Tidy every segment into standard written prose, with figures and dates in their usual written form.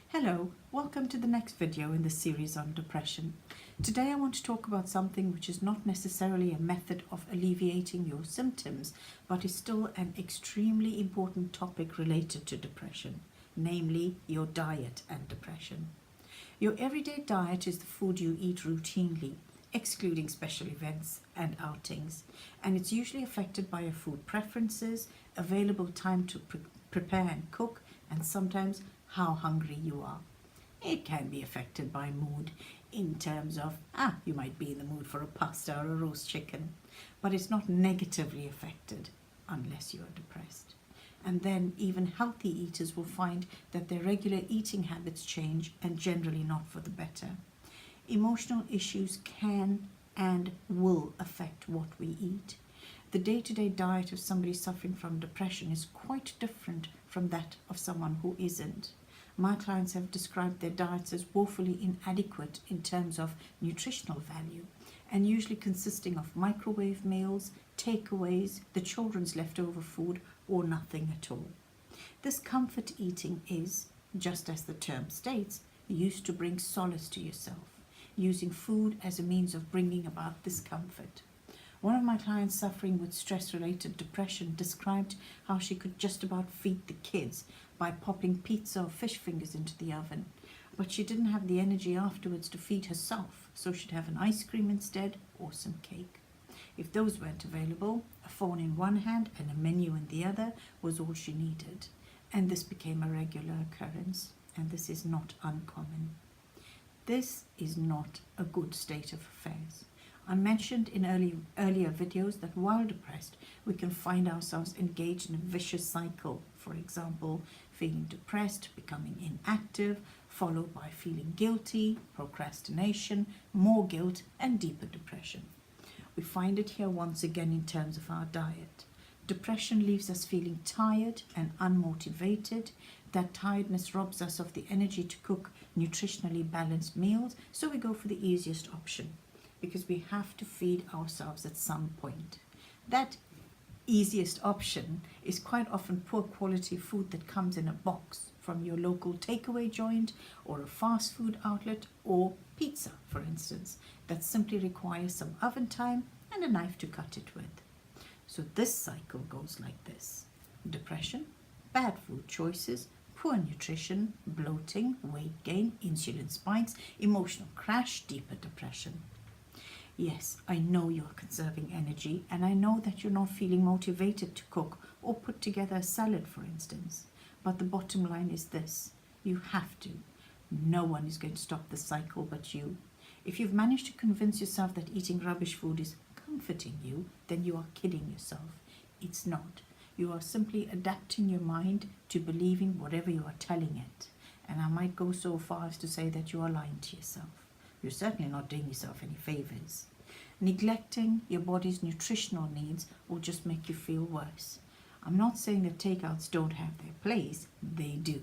Hello, welcome to the next video in the series on depression. Today I want to talk about something which is not necessarily a method of alleviating your symptoms, but is still an extremely important topic related to depression, namely your diet and depression. Your everyday diet is the food you eat routinely, excluding special events and outings, and it's usually affected by your food preferences, available time to prepare and cook, and sometimes how hungry you are. It can be affected by mood in terms of, you might be in the mood for a pasta or a roast chicken, but it's not negatively affected unless you are depressed. And then even healthy eaters will find that their regular eating habits change, and generally not for the better. Emotional issues can and will affect what we eat. The day-to-day diet of somebody suffering from depression is quite different from that of someone who isn't. My clients have described their diets as woefully inadequate in terms of nutritional value, and usually consisting of microwave meals, takeaways, the children's leftover food, or nothing at all. This comfort eating is, just as the term states, used to bring solace to yourself, using food as a means of bringing about this comfort. One of my clients suffering with stress-related depression described how she could just about feed the kids by popping pizza or fish fingers into the oven, but she didn't have the energy afterwards to feed herself, so she'd have an ice cream instead or some cake. If those weren't available, a phone in one hand and a menu in the other was all she needed, and this became a regular occurrence, and this is not uncommon. This is not a good state of affairs. I mentioned in earlier videos that while depressed, we can find ourselves engaged in a vicious cycle. For example, feeling depressed, becoming inactive, followed by feeling guilty, procrastination, more guilt, and deeper depression. We find it here once again in terms of our diet. Depression leaves us feeling tired and unmotivated. That tiredness robs us of the energy to cook nutritionally balanced meals, so we go for the easiest option, because we have to feed ourselves at some point. That easiest option is quite often poor quality food that comes in a box from your local takeaway joint or a fast food outlet, or pizza, for instance, that simply requires some oven time and a knife to cut it with. So this cycle goes like this: depression, bad food choices, poor nutrition, bloating, weight gain, insulin spikes, emotional crash, deeper depression. Yes, I know you are conserving energy, and I know that you're not feeling motivated to cook or put together a salad, for instance. But the bottom line is this: you have to. No one is going to stop the cycle but you. If you've managed to convince yourself that eating rubbish food is comforting you, then you are kidding yourself. It's not. You are simply adapting your mind to believing whatever you are telling it. And I might go so far as to say that you are lying to yourself. You're certainly not doing yourself any favors. Neglecting your body's nutritional needs will just make you feel worse. I'm not saying that takeouts don't have their place, they do.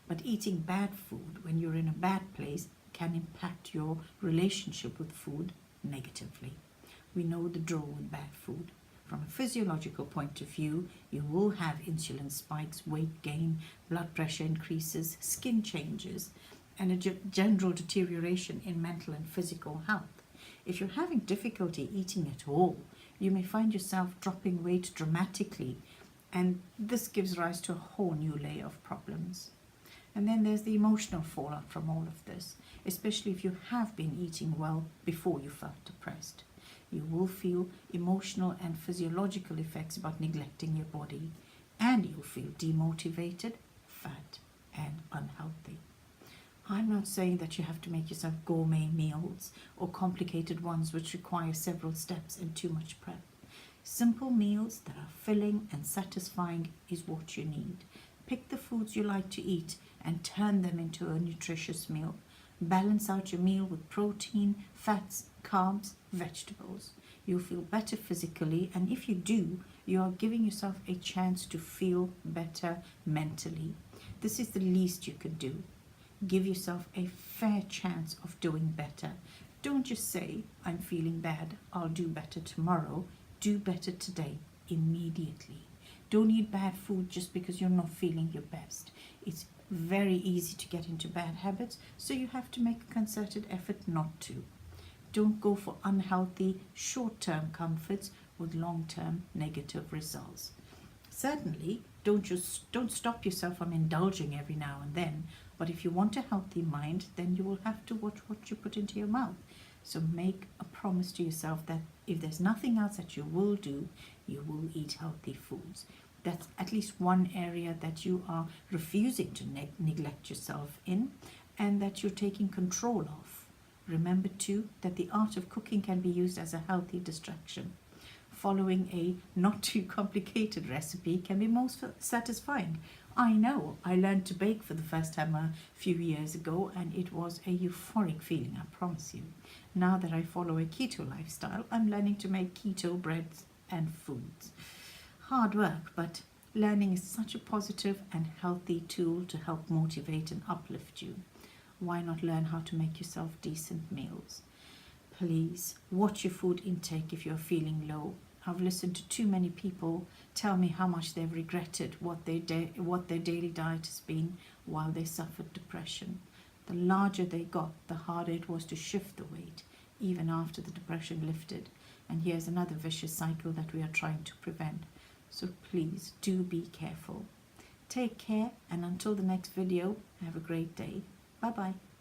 But eating bad food when you're in a bad place can impact your relationship with food negatively. We know the drill with bad food. From a physiological point of view, you will have insulin spikes, weight gain, blood pressure increases, skin changes, and a general deterioration in mental and physical health. If you're having difficulty eating at all, you may find yourself dropping weight dramatically, and this gives rise to a whole new layer of problems. And then there's the emotional fallout from all of this, especially if you have been eating well before you felt depressed. You will feel emotional and physiological effects about neglecting your body, and you'll feel demotivated, fat, and unhealthy. I'm not saying that you have to make yourself gourmet meals or complicated ones which require several steps and too much prep. Simple meals that are filling and satisfying is what you need. Pick the foods you like to eat and turn them into a nutritious meal. Balance out your meal with protein, fats, carbs, vegetables. You'll feel better physically, and if you do, you are giving yourself a chance to feel better mentally. This is the least you could do. Give yourself a fair chance of doing better. Don't just say, I'm feeling bad, I'll do better tomorrow. Do better today, immediately. Don't eat bad food just because you're not feeling your best. It's very easy to get into bad habits, so you have to make a concerted effort not to. Don't go for unhealthy short-term comforts with long-term negative results. Certainly, don't stop yourself from indulging every now and then, but if you want a healthy mind, then you will have to watch what you put into your mouth. So make a promise to yourself that if there's nothing else that you will do, you will eat healthy foods. That's at least one area that you are refusing to neglect yourself in, and that you're taking control of. Remember too that the art of cooking can be used as a healthy distraction. Following a not too complicated recipe can be most satisfying. I know, I learned to bake for the first time a few years ago, and it was a euphoric feeling, I promise you. Now that I follow a keto lifestyle, I'm learning to make keto breads and foods. Hard work, but learning is such a positive and healthy tool to help motivate and uplift you. Why not learn how to make yourself decent meals? Please watch your food intake if you're feeling low. I've listened to too many people tell me how much they've regretted what their daily diet has been while they suffered depression. The larger they got, the harder it was to shift the weight, even after the depression lifted. And here's another vicious cycle that we are trying to prevent. So please do be careful. Take care, and until the next video, have a great day. Bye-bye.